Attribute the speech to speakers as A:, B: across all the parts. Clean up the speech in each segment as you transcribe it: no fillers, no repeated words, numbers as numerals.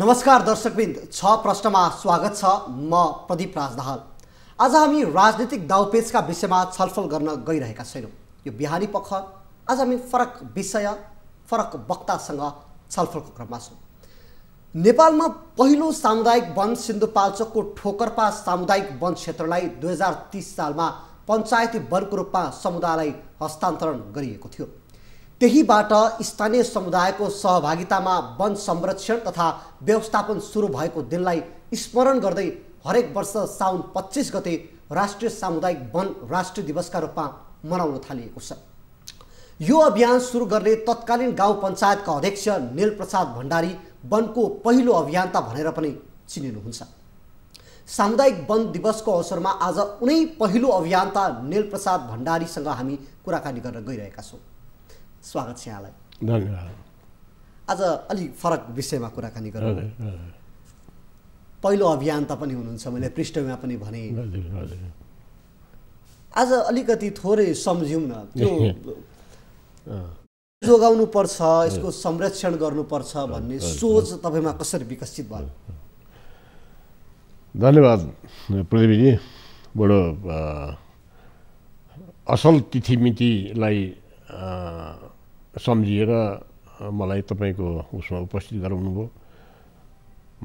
A: नमस्कार दर्शकवृन्द, 6 प्रश्नमा स्वागत छ। म प्रदीप राज दाहाल। आज हामी राजनीतिक दाउपेचका विषयमा छलफल गर्न गइरहेका छैनौँ। यो बिहानी पख आज हामी फरक विषय फरक वक्तासँग छलफलको क्रममा छौँ। नेपालमा पहिलो सामुदायिक वन सिन्धुपाल्चोकको ठोकरपा सामुदायिक वन क्षेत्रलाई 2030 सालमा पञ्चायती वनको रूपमा समुदायलाई हस्तान्तरण गरिएको थियो। त्यहीबाट स्थानीय समुदायको सहभागितामा वन संरक्षण तथा व्यवस्थापन सुरु भएको दिनलाई स्मरण गर्दै हरेक वर्ष साउन 25 गते राष्ट्रिय सामुदायिक वन राष्ट्रिय दिवसका रूपमा मनाउन थालिएको छ। यो अभियान सुरु गर्ने तत्कालीन गाउँ पञ्चायतका अध्यक्ष नीलप्रसाद भण्डारी वनको पहिलो अभियन्ता भनेर पनि चिनिनुहुन्छ। सामुदायिक वन दिवसको अवसरमा आज उनै पहिलो अभियन्ता नीलप्रसाद भण्डारीसँग हामी कुराकानी गर्न गइरहेका छौँ। स्वागत छ यहाँलाई।
B: धन्यवाद।
A: आज अलिक फरक विषयमा कुराकानी गरौँ। पहिलो अभियन्ता पनि हुनुहुन्छ, मैले पृष्ठमा पनि भने। आज अलिकति थोरै सम्झौँ न, त्यो जोगाउनु पर्छ, यसको संरक्षण गर्नुपर्छ भन्ने सोच तपाईमा कसरी विकसित भयो?
B: धन्यवाद प्रदीपजी। बडो असल तिथिमितिलाई सम्झिएर मलाई तपाईको उसमा उपस्थित गराउनुभयो।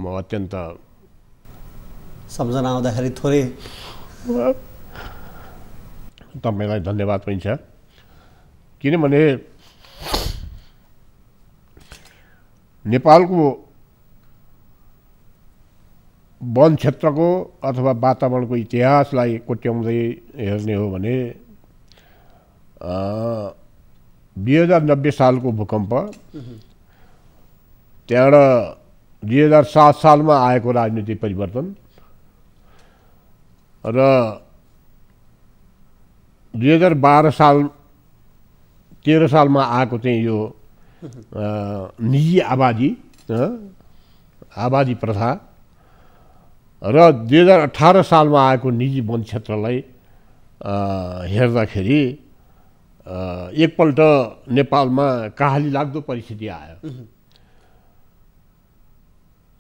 B: म अत्यन्त
A: सम्झना आउँदाखेरि थोरै
B: तपाईलाई धन्यवाद पनि छ। किनभने नेपालको वन क्षेत्रको अथवा वातावरणको इतिहासलाई कोट्याउँदै हेर्ने हो भने 2090 सालको भूकम्प, त्यहाँबाट 2007 सालमा आएको राजनीतिक परिवर्तन र 2012 साल 13 सालमा आएको चाहिँ यो निजी आबादी प्रथा र 2018 सालमा आएको निजी वन क्षेत्रलाई हेर्दाखेरि एकपल्ट नेपालमा कहाली लाग्दो परिस्थिति आयो।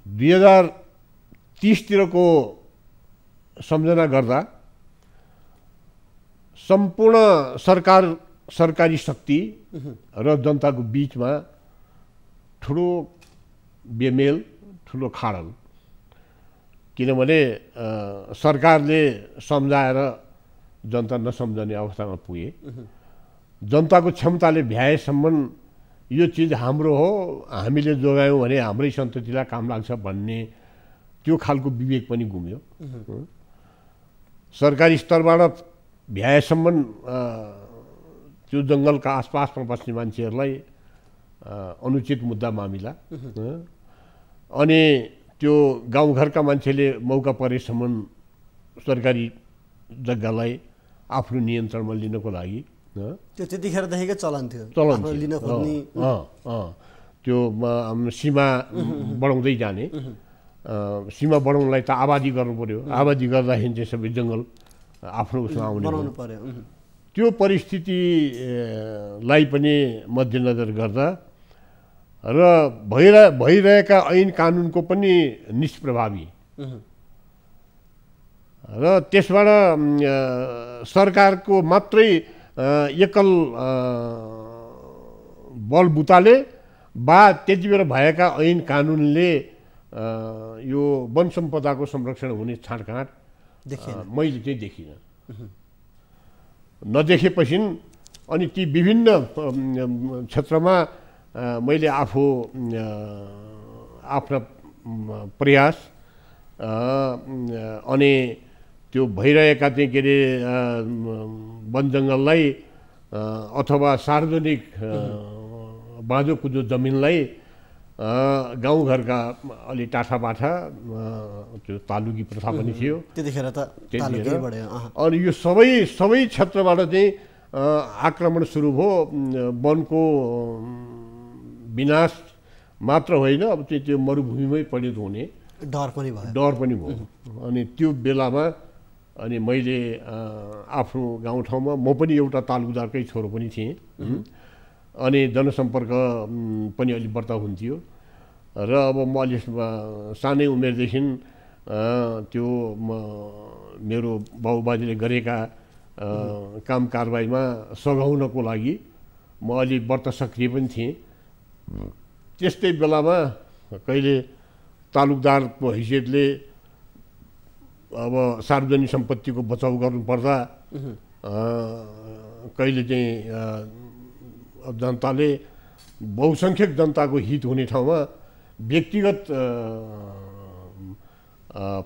B: 2030 तिरको सम्झना गर्दा सम्पूर्ण सरकारी शक्ति र जनताको बीचमा ठुलो बेमेल, ठुलो खाडल। किनभने सरकारले सम्झाएर जनता नसम्झने अवस्थामा पुगे। जनताको क्षमताले भ्याएसम्म यो चिज हाम्रो हो, हामीले जोगायौँ भने हाम्रै सन्ततिलाई काम लाग्छ भन्ने त्यो खालको विवेक पनि गुम्यो। सरकारी स्तरबाट भ्याएसम्म त्यो जङ्गलका आसपासमा बस्ने मान्छेहरूलाई अनुचित मुद्दा मामिला, अनि त्यो गाउँघरका मान्छेले मौका परेसम्म सरकारी जग्गालाई आफ्नो नियन्त्रणमा लिनको लागि
A: त्यो त्यतिखेरदेखिकै चलन थियो। लिन खोज्ने
B: त्यो सीमा बढाउँदै जाने। सीमा बढाउनलाई त आबादी गर्नु पर्यो। आबादी गर्दाखेरि चाहिँ सबै जङ्गल आफ्नो उसमा आउनु पर्यो। त्यो परिस्थितिलाई पनि मध्यनजर गर्दा र भइरहेका ऐन कानुनको पनि निष्प्रभावी र त्यसबाट सरकारको मात्रै एकल बलबुताले वा त्यति बेला भएका ऐन कानुनले यो वन सम्पदाको संरक्षण हुने छाँटकाँट मैले चाहिँ देखिनँ। नदेखेपछि अनि ती विभिन्न क्षेत्रमा मैले आफ्ना प्रयास अनि त्यो भइरहेका चाहिँ के अरे वन जङ्गललाई अथवा सार्वजनिक बाँझो कुजो जमिनलाई गाउँघरका अलि टाठाबाठा त्यो तालुकी प्रथा पनि थियो
A: त्यतिखेर त।
B: अनि यो सबै क्षेत्रबाट चाहिँ आक्रमण सुरु भयो। वनको विनाश मात्र होइन, अब चाहिँ त्यो मरुभूमिमै परिणत हुने
A: डर पनि
B: भयो। अनि त्यो बेलामा अनि मैले आफ्नो गाउँठाउँमा, म पनि एउटा तालुकदारकै छोरो पनि थिएँ, अनि जनसम्पर्क पनि अलि बढ्ता हुन्थ्यो। र अब म अलि सानै उमेरदेखि त्यो मेरो बाबुबाजेले गरेका काम कारबाहीमा सघाउनको लागि म अलि व्रत सक्रिय पनि थिएँ। त्यस्तै बेलामा कहिले तालुकदारको हैसियतले अब सार्वजनिक सम्पत्तिको बचाउ गर्नुपर्दा कहिले चाहिँ जनताले बहुसङ्ख्यक जनताको हित हुने ठाउँमा व्यक्तिगत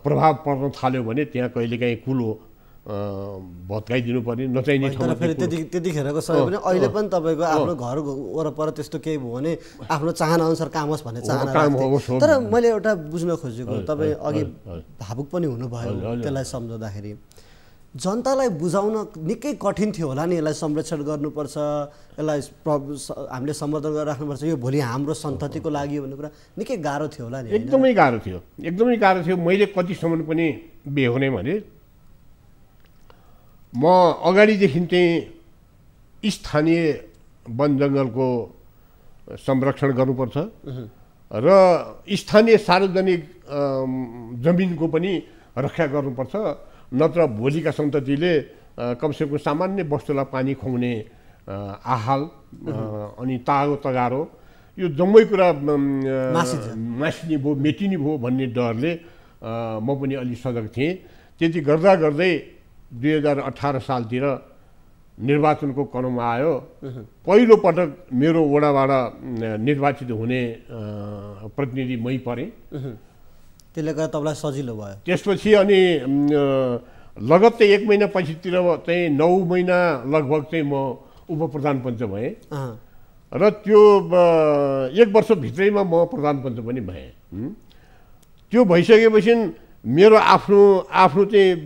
B: प्रभाव पर्न थाल्यो भने त्यहाँ कहिलेकाहीँ कुलो भत्काइदिनु पर्ने नचाहिने ठाउँमा।
A: फेरि त्यतिखेरको समय पनि अहिले पनि तपाईँको आफ्नो घर वरपर त्यस्तो केही भयो भने आफ्नो चाहना अनुसार काम होस् भन्ने चाहना राख्थे। तर मैले एउटा बुझ्न खोजेको, तपाईँ अघि भावुक पनि हुनुभयो त्यसलाई सम्झाउँदाखेरि, जनतालाई बुझाउन निकै कठिन थियो होला नि, यसलाई संरक्षण गर्नुपर्छ, यसलाई हामीले सम्वर्धन गरेर राख्नुपर्छ, यो भोलि हाम्रो सन्ततिको लागि भन्ने कुरा निकै गाह्रो थियो होला नि।
B: एकदमै गाह्रो थियो, एकदमै गाह्रो थियो। मैले कतिसम्म पनि बेहोर्ने भने म अगाडिदेखि चाहिँ स्थानीय वन जङ्गलको संरक्षण गर्नुपर्छ र स्थानीय सार्वजनिक जमिनको पनि रक्षा गर्नुपर्छ, नत्र भोलिका सन्ततिले कमसेकम सामान्य वस्तुलाई पानी खुवाउने आहाल अनि तागो तगारो यो जम्मै कुरा मासिने भयो, मेटिने भयो भन्ने डरले म पनि अलि सजग थिएँ। त्यति गर्दा गर्दै 2018 सालतिर निर्वाचनको क्रममा आयो। पहिलो पटक मेरो वडाबाट निर्वाचित हुने प्रतिनिधि मै परेँ।
A: त्यसले गर्दा तपाईँलाई सजिलो भयो।
B: त्यसपछि अनि लगत्तै 1 महिना पछितिर चाहिँ 9 महिना लगभग चाहिँ म उपप्रधानपञ्च भएँ र त्यो 1 वर्षभित्रैमा म प्रधानपञ्च पनि भएँ। त्यो भइसकेपछि मेरो आफ्नो चाहिँ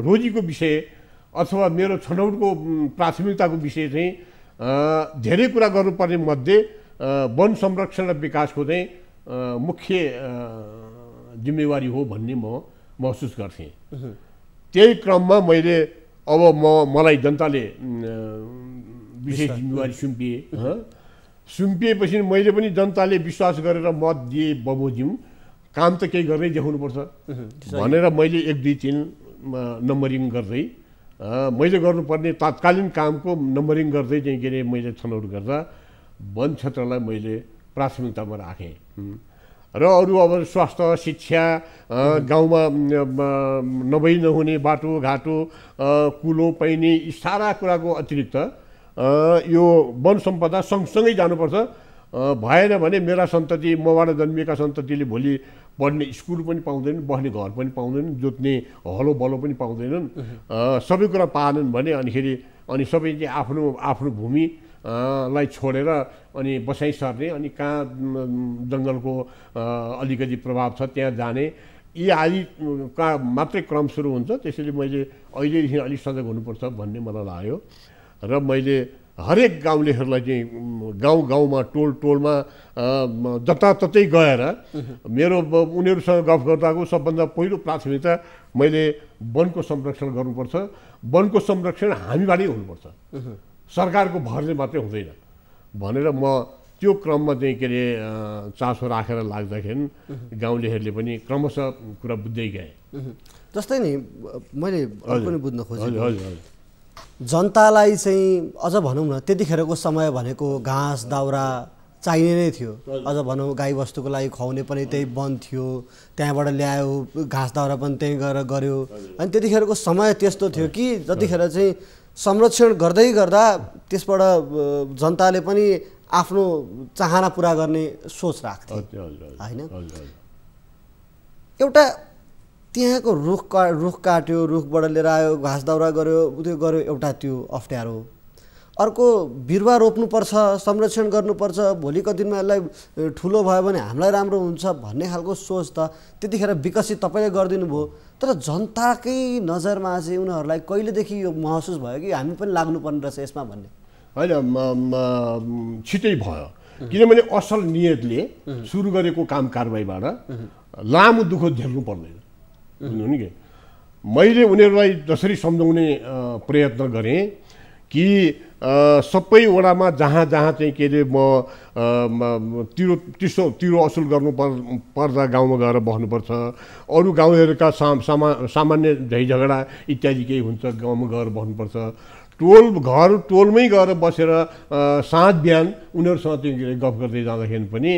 B: रोजीको विषय अथवा मेरो छनौटको प्राथमिकताको विषय चाहिँ धेरै कुरा गर्नुपर्ने मध्ये वन संरक्षण र विकासको चाहिँ मुख्य जिम्मेवारी हो भन्ने म महसुस गर्थेँ। त्यही क्रममा मैले अब मलाई जनताले विशेष जिम्मेवारी सुम्पिएपछि मैले पनि जनताले विश्वास गरेर मत दिए बमोजिम काम त केही गर्दै देखाउनुपर्छ भनेर मैले 1 2 3 नम्बरिङ गर्दै मैले गर्नुपर्ने तात्कालीन कामको नम्बरिङ गर्दै चाहिँ के अरे मैले छनौट गर्दा वन क्षेत्रलाई मैले प्राथमिकतामा राखेँ र अरू अब स्वास्थ्य शिक्षा गाउँमा नभई नहुने बाटोघाटो कुलो पैनी यी सारा कुराको अतिरिक्त यो वन सम्पदा सँगसँगै जानुपर्छ। भएन भने मेरा सन्तति मबाट जन्मिएका सन्ततिले भोलि पढ्ने स्कुल पनि पाउँदैनन्, बस्ने घर पनि पाउँदैनन्, जोत्ने हलो बलो पनि पाउँदैनन्, सबै कुरा पाएनन् भने अनि सबै चाहिँ आफ्नो भूमि लाई छोडेर अनि बसाइ सर्ने, अनि कहाँ जङ्गलको अलिकति प्रभाव छ त्यहाँ जाने, यी आदि का मात्रै क्रम सुरु हुन्छ। त्यसैले मैले अहिलेदेखि अलिक सजग हुनुपर्छ भन्ने मलाई लाग्यो र मैले हरेक गाउँलेहरूलाई चाहिँ गाउँमा टोलमा जताततै गएर मेरो उनीहरूसँग गफ गर्दाको सबभन्दा पहिलो प्राथमिकता मैले वनको संरक्षण गर्नुपर्छ, वनको संरक्षण हामीबाटै हुनुपर्छ, सरकारको भरले मात्रै हुँदैन भनेर म त्यो क्रममा चाहिँ के अरे चासो राखेर लाग्दाखेरि गाउँलेहरूले पनि क्रमशः कुरा बुझ्दै गए।
A: जस्तै नि मैले पनि बुझ्न खोजेको, जनतालाई चाहिँ अझ भनौँ न त्यतिखेरको समय भनेको घाँस दाउरा चाहिने नै थियो। अझ भनौँ गाईबस्तुको लागि खुवाउने पनि त्यही वन थियो, त्यहाँबाट ल्यायो, घाँस दाउरा पनि त्यहीँ गएर गऱ्यो। अनि त्यतिखेरको समय त्यस्तो थियो कि जतिखेर चाहिँ संरक्षण गर्दै गर्दा त्यसबाट जनताले पनि आफ्नो चाहना पुरा गर्ने सोच राख्थे होइन। एउटा त्यहाँको रुख काट्यो, रुखबाट लिएर आयो, घाँस दाउरा गर्यो, त्यो गर्यो, एउटा त्यो अप्ठ्यारो। अर्को बिरुवा रोप्नुपर्छ, संरक्षण गर्नुपर्छ, भोलिको दिनमा यसलाई ठुलो भयो भने हामीलाई राम्रो हुन्छ भन्ने खालको सोच त त्यतिखेर विकसित तपाईँले गरिदिनु भयो। तर जनताकै नजरमा चाहिँ उनीहरूलाई कहिलेदेखि यो महसुस भयो कि हामी पनि लाग्नुपर्ने रहेछ यसमा भन्ने?
B: होइन, छिटै भयो, किनभने असल नियतले सुरु गरेको काम कारबाहीबाट लामो दुःख झेल्नु पर्दैन। बुझ्नु नि कि मैले उनीहरूलाई जसरी सम्झाउने प्रयत्न गरेँ कि सबै वडामा जहाँ चाहिँ के अरे म तिरो असुल गर्नु पर्दा गाउँमा गएर बस्नुपर्छ, अरू गाउँहरूका सामान्य झैझगडा इत्यादि केही हुन्छ गाउँमा गएर बस्नुपर्छ, टोलमै गएर बसेर साँझ बिहान उनीहरूसँग चाहिँ गफ गर्दै जाँदाखेरि पनि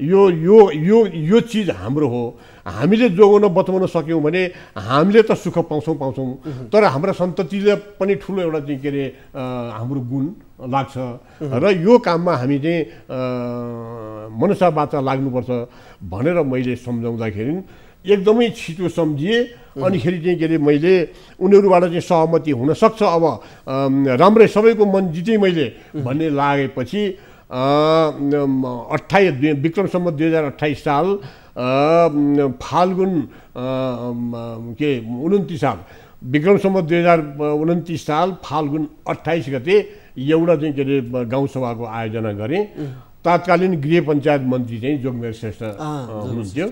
B: यो यो यो यो चिज हाम्रो हो। हामीले जोगाउन बताउन सक्यौँ भने हामीले त सुख पाउँछौँ, तर हाम्रा सन्ततिले पनि ठुलो एउटा चाहिँ के अरे हाम्रो गुण लाग्छ र यो काममा हामी चाहिँ मनसा बाचा लाग्नुपर्छ भनेर मैले सम्झाउँदाखेरि एकदमै छिटो सम्झिएँ। अनिखेरि चाहिँ के अरे मैले उनीहरूबाट चाहिँ सहमति हुनसक्छ, अब राम्रै सबैको मन जितेँ मैले भन्ने लागेपछि विक्रमसम्म 2028 साल फाल्गुन 29 साल विक्रमसम्म 2029 साल फाल्गुन 28 गते एउटा चाहिँ के अरे गाउँसभाको आयोजना गरेँ। तत्कालीन गृह पञ्चायत मन्त्री चाहिँ जोगमेर श्रेष्ठ हुनुहुन्थ्यो,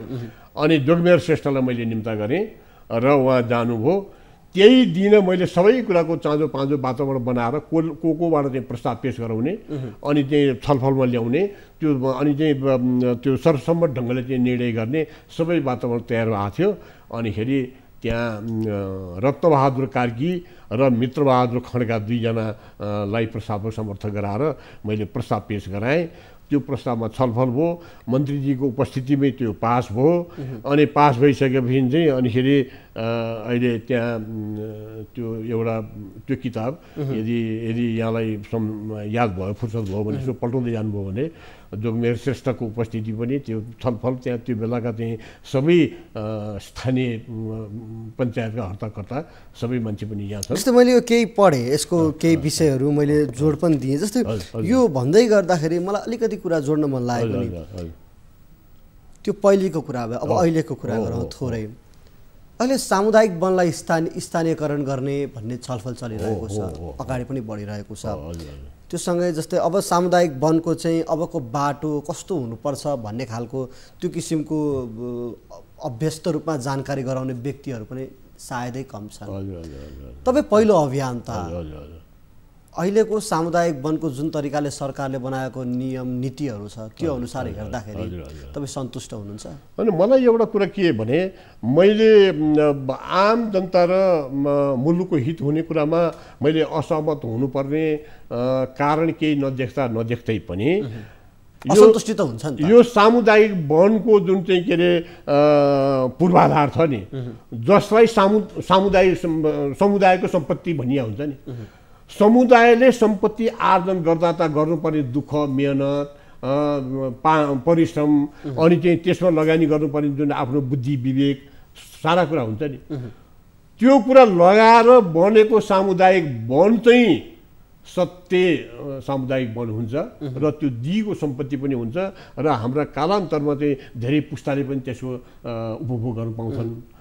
B: अनि जोगमेर श्रेष्ठलाई मैले निम्ता गरेँ र उहाँ जानुभयो। त्यही दिन मैले सबै कुराको चाँजो पाँजो वातावरण बनाएर कोबाट चाहिँ प्रस्ताव पेश गराउने अनि चाहिँ छलफलमा ल्याउने त्यो अनि चाहिँ त्यो सर्वसम्मत ढङ्गले चाहिँ निर्णय गर्ने सबै वातावरण तयार भएको थियो। अनिखेरि त्यहाँ रत्नबहादुर कार्की र मित्रबहादुर खड्का दुईजनालाई प्रस्तावको समर्थन गराएर मैले प्रस्ताव पेश गराएँ। त्यो प्रस्तावमा छलफल भयो, मन्त्रीजीको उपस्थितिमै त्यो पास भयो। अनि पास भइसकेपछि चाहिँ अनिखेरि अहिले त्यहाँ त्यो एउटा त्यो किताब यदि यहाँलाई याद भयो फुर्सद भयो भने यसो पल्टाउँदै जानुभयो भने जोगमेर श्रेष्ठको उपस्थिति पनि त्यो छलफल त्यहाँ त्यो बेलाका चाहिँ सबै स्थानीय पञ्चायतका हर्ताकर्ता सबै मान्छे पनि यहाँ छन्।
A: जस्तै मैले यो केही पढेँ, यसको केही विषयहरू मैले जोड पनि दिएँ। जस्तै यो भन्दै गर्दाखेरि मलाई अलिकति कुरा जोड्न मन लागेको नि त्यो पहिलेको कुरा भयो। अब अहिलेको कुरा गरौँ थोरै। अहिले सामुदायिक वनलाई स्थानीयकरण गर्ने भन्ने छलफल चलिरहेको छ, अगाडि पनि बढिरहेको छ। त्यो सँगै जस्तै अब सामुदायिक वनको चाहिँ अबको बाटो कस्तो हुनुपर्छ भन्ने खालको त्यो किसिमको अभ्यस्त रूपमा जानकारी गराउने व्यक्तिहरू पनि सायदै कम छन्। तपाईँ पहिलो अभियन्ता, अहिलेको सामुदायिक वनको जुन तरिकाले सरकारले बनाएको नियम नीतिहरू छ त्यो अनुसार हेर्दाखेरि तपाईँ सन्तुष्ट हुनुहुन्छ?
B: अनि मलाई एउटा कुरा के भने मैले आम जनता र मुलुकको हित हुने कुरामा मैले असहमत हुनुपर्ने कारण केही नदेख्दै पनि
A: असन्तुष्टि त हुन्छ नि।
B: यो सामुदायिक वनको जुन चाहिँ के अरे पूर्वाधार छ नि, जसलाई समुदायको सम्पत्ति भनिया हुन्छ नि, समुदायले सम्पत्ति आर्जन गर्दा त गर्नुपर्ने दुःख मेहनत परिश्रम अनि चाहिँ त्यसमा लगानी गर्नुपर्ने जुन आफ्नो बुद्धि विवेक सारा कुरा हुन्छ नि, त्यो कुरा लगाएर बनेको सामुदायिक वन चाहिँ सत्य सामुदायिक वन हुन्छ र त्यो दिगो सम्पत्ति पनि हुन्छ र हाम्रा कालान्तरमा चाहिँ धेरै पुस्ताले पनि त्यसको उपभोग गर्न पाउँछन्।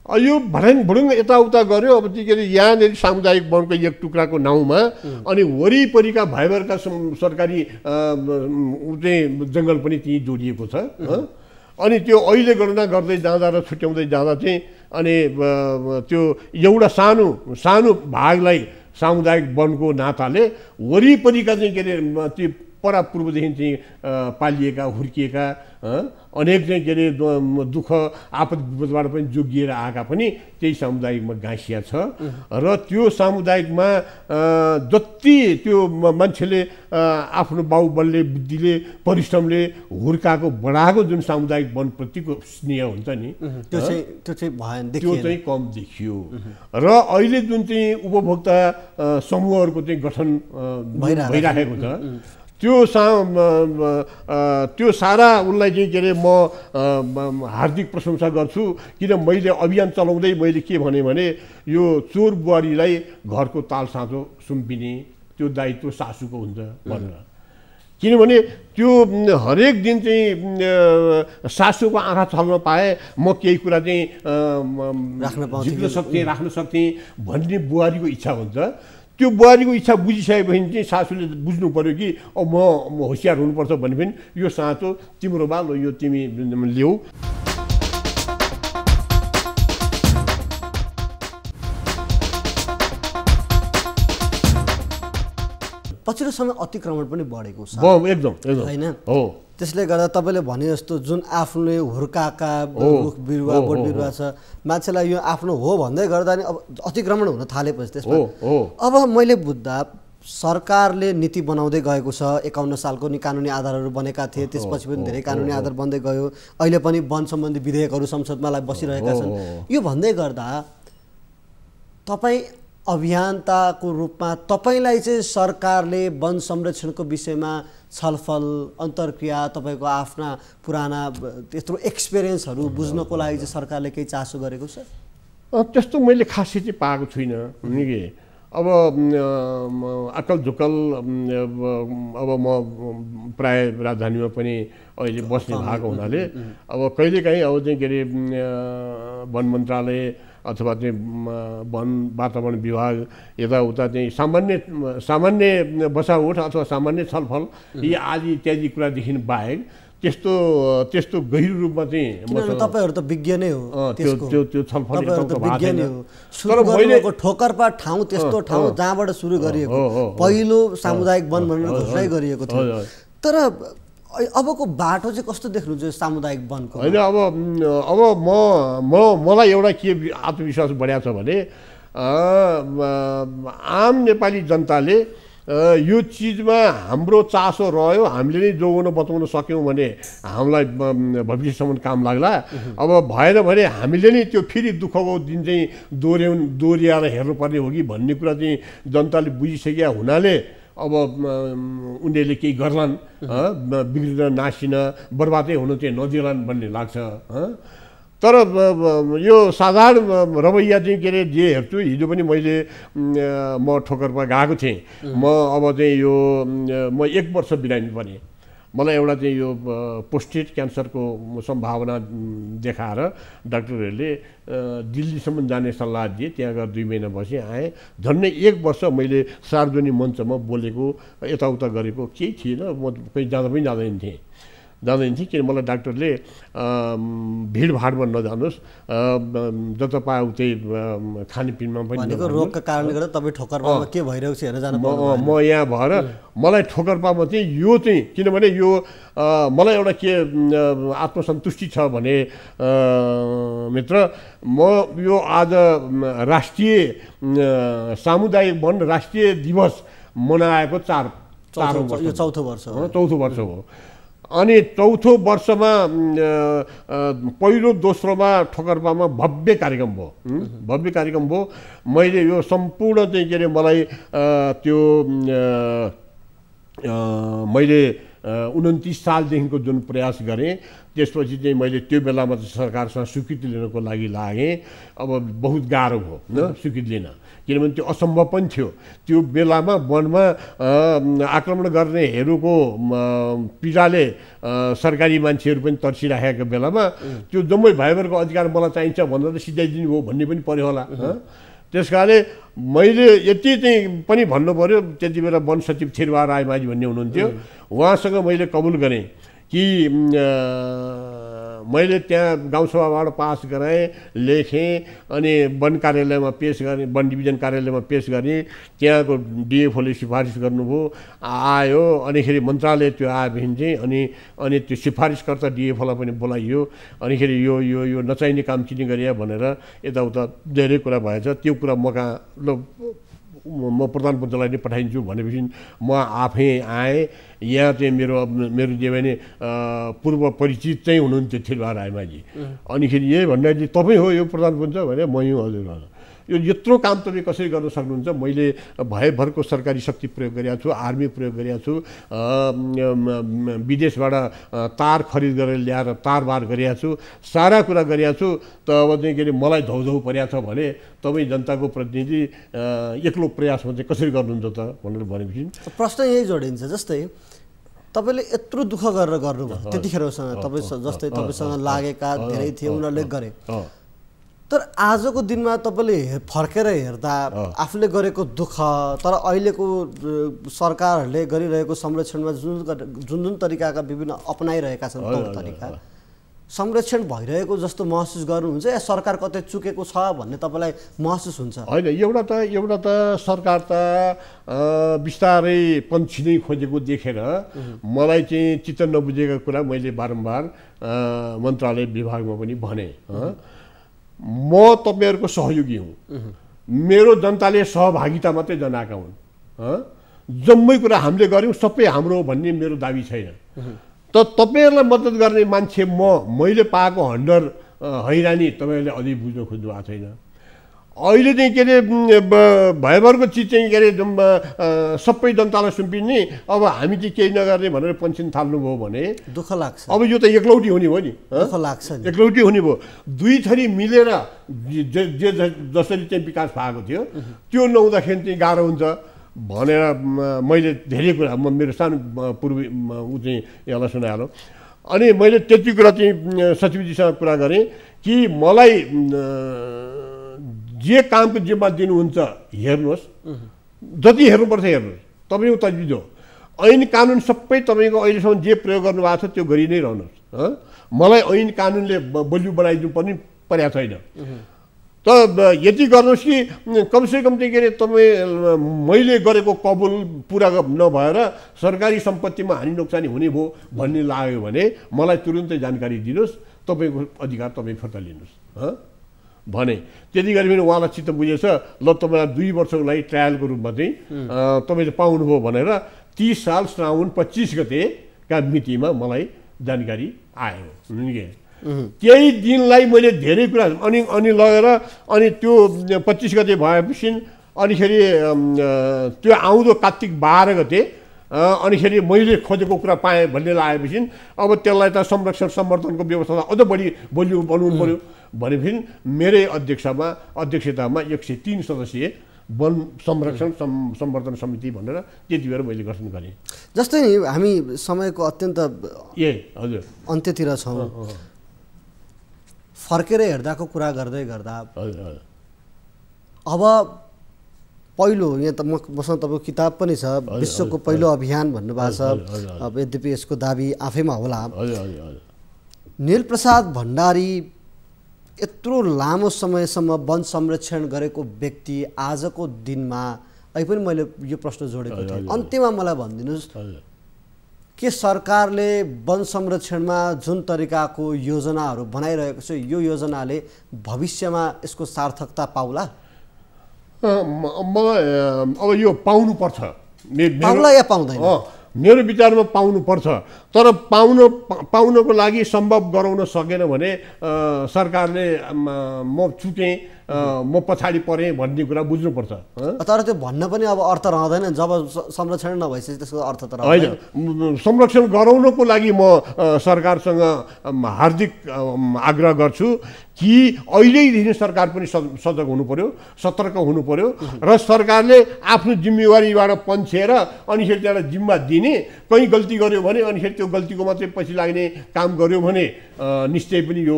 B: यो भुडुङ यताउता गऱ्यो। अब के अरे यहाँनिर सामुदायिक वनको एक टुक्राको नाउँमा अनि वरिपरिका भैबरका सरकारी चाहिँ जङ्गल पनि त्यहीँ जोडिएको छ। अनि त्यो अहिले गणना गर्दै जाँदा र छुट्याउँदै जाँदा चाहिँ अनि त्यो एउटा सानो भागलाई सामुदायिक वनको नाताले वरिपरिका चाहिँ के अरे त्यो परापूर्वदेखि चाहिँ पालिएका हुर्किएका अनेक चाहिँ के अरे दुःख आपद विपदबाट पनि जोगिएर आएका पनि त्यही सामुदायिकमा गाँसिया छ। र त्यो सामुदायिकमा जति त्यो मान्छेले आफ्नो बाहुबलले बुद्धिले परिश्रमले हुर्काएको बढाएको जुन सामुदायिक वनप्रतिको स्नेह हुन्छ नि
A: त्यो चाहिँ
B: कम देखियो। र अहिले जुन चाहिँ उपभोक्ता समूहहरूको चाहिँ गठन भइराखेको छ त्यो सारा उनलाई चाहिँ के अरे म हार्दिक प्रशंसा गर्छु। किन मैले अभियान चलाउँदै मैले के भने यो चोर बुहारीलाई घरको ताल साँचो सुम्पिने त्यो दायित्व सासूको हुन्छ भनेर, किनभने त्यो हरेक दिन चाहिँ सासूको आँखा छल्न पाए म केही कुरा चाहिँ राख्न सक्थेँ भन्ने बुहारीको इच्छा हुन्छ। त्यो बुहारीको इच्छा बुझिसकेपछि चाहिँ सासूले बुझ्नु पर्यो कि अब म होसियार हुनुपर्छ भने पनि यो साँचो तिम्रो बाल यो तिमी ल्याऊ।
A: पछिल्लो समय अतिक्रमण पनि बढेको छ
B: एकदम
A: हैन
B: हो।
A: त्यसले गर्दा तपाईँले भने जस्तो जुन आफूले हुर्काएका रुख बिरुवा बोट बिरुवा छ मान्छेलाई यो आफ्नो हो भन्दै गर्दा नि अब अतिक्रमण हुन थालेपछि त्यसमा अब मैले बुझ्दा सरकारले नीति बनाउँदै गएको छ 51 सालको नि कानुनी आधारहरू बनेका थिए त्यसपछि पनि धेरै कानुनी आधार बन्दै गयो अहिले पनि वन सम्बन्धी विधेयकहरू संसदमा बसिरहेका छन् यो भन्दै गर्दा तपाईँ अभियन्ताको रूपमा तपाईँलाई चाहिँ सरकारले वन संरक्षणको विषयमा छलफल अन्तर्क्रिया तपाईँको आफ्ना पुराना त्यत्रो एक्सपिरियन्सहरू बुझ्नको लागि चाहिँ सरकारले केही चासो गरेको छ?
B: त्यस्तो मैले खासै चाहिँ पाएको छुइनँ नि। अब अकल झुकल अब म प्राय राजधानीमा पनि अहिले बस्ने भएको हुनाले अब कहिलेकाहीँ अब चाहिँ के अरे वन मन्त्रालय अथवा चाहिँ वन वातावरण विभाग यताउता चाहिँ सामान्य बसाउठ अथवा सामान्य छलफल यी आदि इत्यादि कुरादेखि बाहेक त्यस्तो गहिरो रूपमा चाहिँ
A: तपाईहरु त विज्ञ नै हो
B: त्यो छलफल
A: तर मैले ठोकरपा ठाउँ त्यस्तो ठाउँ जहाँबाट सुरु गरिएको पहिलो सामुदायिक वन भनेर घोषणा गरिएको थियो। तर अबको बाटो चाहिँ कस्तो देख्नुहुन्छ सामुदायिक वनको?
B: हैन अब मलाई एउटा के आत्मविश्वास बढ्या छ भने आम नेपाली जनताले यो चिजमा हाम्रो चासो रह्यो, हामीले नै जोगाउन बताउन सक्यौँ भने हामीलाई भविष्यसम्म काम लाग्ला। अब भएन भने हामीले नै त्यो फेरि दुःखको दिन चाहिँ दोहोऱ्याएर हेर्नुपर्ने हो कि भन्ने कुरा चाहिँ जनताले बुझिसकेका हुनाले अब उनीहरूले केही गर्लान्, बिग्रिन नासिन बर्बादै हुन चाहिँ नदिलान् भन्ने लाग्छ। तर यो साधारण रवैया चाहिँ के अरे जे हेर्छु, हिजो पनि मैले म ठोकरमा गएको थिएँ। म अब चाहिँ यो म 1 वर्ष बिरामी बने। मलाई एउटा चाहिँ यो पोस्टेट क्यान्सरको सम्भावना देखाएर डाक्टरहरूले दिल्लीसम्म जाने सल्लाह दिए। त्यहाँ गएर 2 महिना बसेँ, आएँ। झन्डै 1 वर्ष मैले सार्वजनिक मञ्चमा बोलेको यताउता गरेको केही थिएन। म कहीँ जाँदा पनि जाँदैन थिएँ किन मलाई डाक्टरले भिडभाडमा नजानुहोस्, जता पाए उतै खानपिनमा पनि
A: रोगका कारणले गर्दा तपाईँ ठोकरपामा के भइरहेको छ हेरेर जानु
B: म यहाँ भएर मलाई ठोकरपामा चाहिँ यो चाहिँ किनभने यो मलाई एउटा के आत्मसन्तुष्टि छ भने मित्र, म यो आज राष्ट्रिय सामुदायिक वन राष्ट्रिय दिवस मनाएको
A: चौथो वर्ष
B: हो। अनि चौथो वर्षमा पहिलो दोस्रोमा ठोकरपामा भव्य कार्यक्रम भयो। मैले यो सम्पूर्ण चाहिँ के अरे मलाई त्यो मैले 29 सालदेखिको जुन प्रयास गरेँ त्यसपछि चाहिँ मैले त्यो बेलामा सरकारसँग स्वीकृति लिनको लागि लागेँ। अब बहुत गाह्रो भयो स्वीकृति लिन, किनभने त्यो असम्भव पनि थियो। त्यो बेलामा वनमा आक्रमण गर्नेहरूको पीडाले सरकारी मान्छेहरू पनि तर्सिराखेको बेलामा त्यो जम्मै भाइबरको अधिकार मलाई चाहिन्छ भन्दा त सिधाइदिनु हो भन्ने पनि पर्यो होला। त्यसकारणले मैले यति चाहिँ पनि भन्नु पर्यो, त्यति बेला वन सचिव थिरबहादुर रायमाझी भन्ने हुनुहुन्थ्यो, उहाँसँग मैले कबुल गरेँ कि मैले त्यहाँ गाउँसभाबाट पास गराएँ, लेखेँ, अनि वन कार्यालयमा पेश गरेँ, वन डिभिजन कार्यालयमा पेश गरेँ। त्यहाँको डिएफओले सिफारिस गर्नुभयो, आयो। अनिखेरि मन्त्रालय त्यो आएपछि चाहिँ अनि त्यो सिफारिसकर्ता डिएफओलाई पनि बोलाइयो। अनिखेरि यो यो यो नचाहिने काम चिनी गरिया भनेर यताउता धेरै कुरा भएछ। त्यो कुरा म प्रधानमन्त्रीलाई नै पठाइदिन्छु भनेपछि म आफै आएँ। यहाँ चाहिँ मेरो जे भने पूर्व परिचित चाहिँ हुनुहुन्थ्यो थिरबहादुर रायमाझी। अनिखेरि यही भन्दाखेरि तपाईँ हो यो प्रधानमन्त्री भने म यो हजुर यो यत्रो काम तपाईँ कसरी गर्न सक्नुहुन्छ? मैले भयभरको सरकारी शक्ति प्रयोग गरेको छु, आर्मी प्रयोग गरेको छु, विदेशबाट तार खरिद गरेर ल्याएर तारबार गरेको छु, सारा कुरा गरेको छु। त अब चाहिँ के अरे मलाई धौधौ परेको छ भने तपाईँ जनताको प्रतिनिधि एक्लो प्रयासमा चाहिँ कसरी गर्नुहुन्छ त भनेर भनेपछि
A: प्रश्न यही जोडिन्छ। जस्तै तपाईँले यत्रो दुःख गरेर गर्नुभयो, त्यतिखेरसँग जस्तै तपाईँसँग लागेका धेरै थिए, उनीहरूले गरे। तर आजको दिनमा तपाईँले फर्केर हेर्दा आफूले गरेको दुःख, तर अहिलेको सरकारहरूले गरिरहेको संरक्षणमा जुन तरिकाका विभिन्न अपनाइरहेका छन् तरिका संरक्षण भइरहेको जस्तो महसुस गर्नुहुन्छ या सरकार कतै चुकेको छ भन्ने तपाईँलाई महसुस हुन्छ?
B: होइन, एउटा त सरकार त बिस्तारै पन्छिनै खोजेको देखेर मलाई चाहिँ चित्त नबुझेको कुरा मैले बारम्बार मन्त्रालय विभागमा पनि भने। म तपाईँहरूको सहयोगी हुँ, मेरो जनताले सहभागिता मात्रै जनाएका हुन्, जम्मै कुरा हामीले गऱ्यौँ सबै हाम्रो हो भन्ने मेरो दाबी छैन। त तपाईँहरूलाई मद्दत गर्ने मान्छे मैले पाएको हन्डर हैरानी तपाईँहरूले अझै बुझ्न खोज्नु भएको छैन। अहिले चाहिँ के अरे भयभरको चिज चाहिँ के अरे सबै जनतालाई सुम्पिने, अब हामी चाहिँ केही नगर्ने भनेर पन्छिन थाल्नुभयो भने
A: दुःख लाग्छ।
B: अब यो त एकलौटी हुने भयो नि,
A: दुःख लाग्छ,
B: एकलौटी हुने भयो। दुई थरी मिलेर जसरी चाहिँ विकास भएको थियो त्यो नहुँदाखेरि चाहिँ गाह्रो हुन्छ भनेर मैले धेरै कुरा मेरो सानो पूर्वी ऊ चाहिँ यहाँलाई सुनाइहाल्यो। अनि मैले त्यति कुरा चाहिँ सचिवजीसँग कुरा गरेँ कि मलाई जे कामको जिम्मा दिनुहुन्छ हेर्नुहोस्, जति हेर्नुपर्छ हेर्नुहोस्, तपाईँको तजविज हो। ऐन कानुन सबै तपाईँको अहिलेसम्म जे प्रयोग गर्नुभएको छ त्यो गरि नै रहनुहोस्। मलाई ऐन कानुनले बलियो बनाइदिनु पनि परेको छैन। त यति गर्नुहोस् कि कमसेकम चाहिँ के अरे तपाईँ मैले गरेको कबुल पुरा नभएर सरकारी सम्पत्तिमा हानि नोक्सानी हुने भयो भन्ने लाग्यो भने मलाई तुरुन्तै जानकारी दिनुहोस्, तपाईँको अधिकार तपाईँ फिर्ता लिनुहोस् भने। त्यति गरी पनि उहाँलाई चित्त बुझेछ। ल तपाईँलाई 2 वर्षको लागि ट्रायलको रूपमा चाहिँ तपाईँले पाउनुभयो भनेर 30 साल श्रावण 25 गतेका मितिमा मलाई जानकारी आयो। त्यही दिनलाई मैले धेरै कुरा अनि लगेर अनि त्यो 25 गते भएपछि अनिखेरि त्यो आउँदो कार्तिक 12 गते अनिखेरि मैले खोजेको कुरा पाएँ भन्ने लागेपछि अब त्यसलाई त संरक्षण सम्वर्धनको व्यवस्था अझ बढी बलियो बनाउनु पर्यो भनेपछि मेरै अध्यक्षतामा 103 सदस्यीय वन संरक्षण सम्वर्धन समिति भनेर त्यति बेर मैले गठन गरेँ।
A: जस्तै नि हामी समयको अत्यन्त
B: हजुर
A: अन्त्यतिर छौँ, फर्केर हेर्दाको कुरा गर्दै गर्दा अब पहिलो यहाँ त मसँग तपाईँको किताब पनि छ, विश्वको पहिलो अभियान भन्नुभएको छ। अब यद्यपि यसको दाबी आफैमा होला। नीलप्रसाद भण्डारी यत्रो लामो समयसम्म वन संरक्षण गरेको व्यक्ति आजको दिनमा अहिले पनि मैले यो प्रश्न जोडेको थिएँ, अन्त्यमा मलाई भनिदिनुहोस् के सरकारले वन संरक्षणमा जुन तरिकाको योजनाहरू बनाइरहेको छ यो योजनाले भविष्यमा यसको सार्थकता पाउला?
B: मलाई अब यो पाउनुपर्छ,
A: पाउला या पाउँदैन?
B: मेरो विचारमा पाउनुपर्छ। तर पाउनको लागि सम्भव गराउन सकेन भने सरकारले म छुटेँ म पछाडि परेँ भन्ने कुरा बुझ्नुपर्छ।
A: तर त्यो भन्न पनि अब अर्थ रहँदैन जब संरक्षण नभएपछि त्यसको अर्थ त रहँदैन।
B: संरक्षण गराउनको लागि म सरकारसँग हार्दिक आग्रह गर्छु कि अहिलेदेखि सरकार पनि सजग हुनु पर्यो, सतर्क हुनु पर्यो र सरकारले आफ्नो जिम्मेवारीबाट पन्छेर अनिखेरि त्यसलाई जिम्मा दिने, कहीँ गल्ती गर्यो भने अनिखेरि त्यो गल्तीको मात्रै पछि लाग्ने काम गर्यो भने निश्चय पनि यो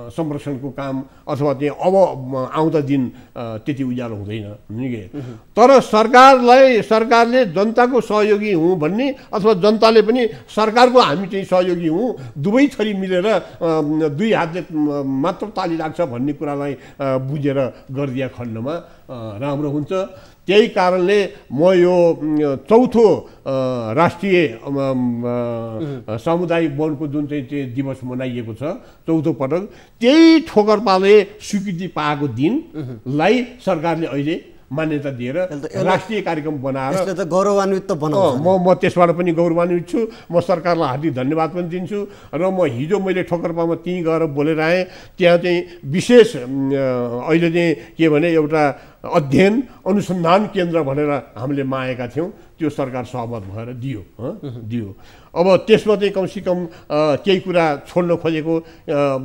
B: संरक्षणको काम अथवा त्यहाँ अब आउँदा दिन त्यति उज्यालो हुँदैन नि। तर सरकारले जनताको सहयोगी हुँ भन्ने अथवा जनताले पनि सरकारको हामी चाहिँ सहयोगी हुँ, दुवै थरी मिलेर दुई हातले मात्र ताली लाग्छ भन्ने कुरालाई बुझेर गरिदिया खण्डमा राम्रो हुन्छ। त्यही कारणले म यो चौथो राष्ट्रिय सामुदायिक वनको जुन चाहिँ दिवस मनाइएको छ चौथो पटक, त्यही ठोकर्पाले स्वीकृति पाएको दिनलाई सरकारले अहिले मान्यता दिएर राष्ट्रिय कार्यक्रम बनाएर
A: यसले त गौरवान्वित त बनाउँछ।
B: म त्यसबाट पनि गौरवान्वित छु। म सरकारलाई हार्दिक धन्यवाद पनि दिन्छु र म हिजो मैले ठोकर्पामा त्यहीँ गएर बोलेर आएँ। त्यहाँ चाहिँ विशेष अहिले चाहिँ के भने एउटा अध्ययन अनुसन्धान केन्द्र भनेर हामीले मागेका थियौँ, त्यो सरकार सहमत भएर दियो। अब त्यसमा चाहिँ कमसेकम केही कुरा छोड्न खोजेको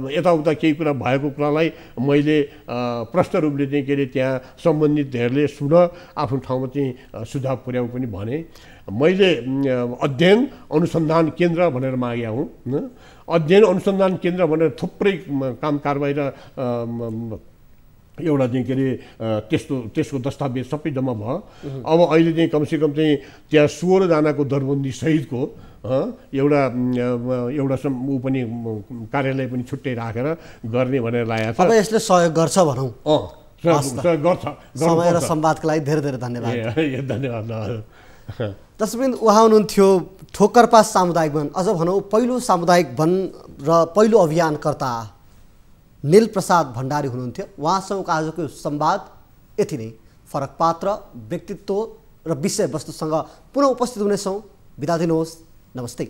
B: यताउता केही कुरा भएको कुरालाई मैले प्रष्ट रूपले चाहिँ के अरे त्यहाँ सम्बन्धितहरूले सुन आफ्नो ठाउँमा चाहिँ सुझाव पुर्याउ पनि भने। मैले अध्ययन अनुसन्धान केन्द्र भनेर मागेका हुँ। अध्ययन अनुसन्धान केन्द्र भनेर थुप्रै काम कारबाही र एउटा चाहिँ के अरे त्यसको दस्तावेज सबै जम्मा भयो। अब अहिले चाहिँ कमसेकम चाहिँ त्यहाँ 16 जनाको दरबन्दी सहितको एउटा ऊ पनि कार्यालय पनि छुट्टै राखेर गर्ने भनेर लागेको छ।
A: अब यसले सहयोग गर्छ भनौँ।
B: सहयोग गर्छ।
A: समय र संवादको लागि धेरै धेरै धन्यवाद।
B: धन्यवाद।
A: दर्शकवृन्द, उहाँ हुनुहुन्थ्यो ठोकरपा सामुदायिक वन, अझ भनौँ पहिलो सामुदायिक वन र पहिलो अभियानकर्ता नील प्रसाद भण्डारी हुनुहुन्थ्यो। उहाँसँगको आजको संवाद यति नै। फरक पात्र, व्यक्तित्व र विषयवस्तुसँग पुनः उपस्थित हुनेछौँ। बिदा दिनुहोस्। नमस्ते।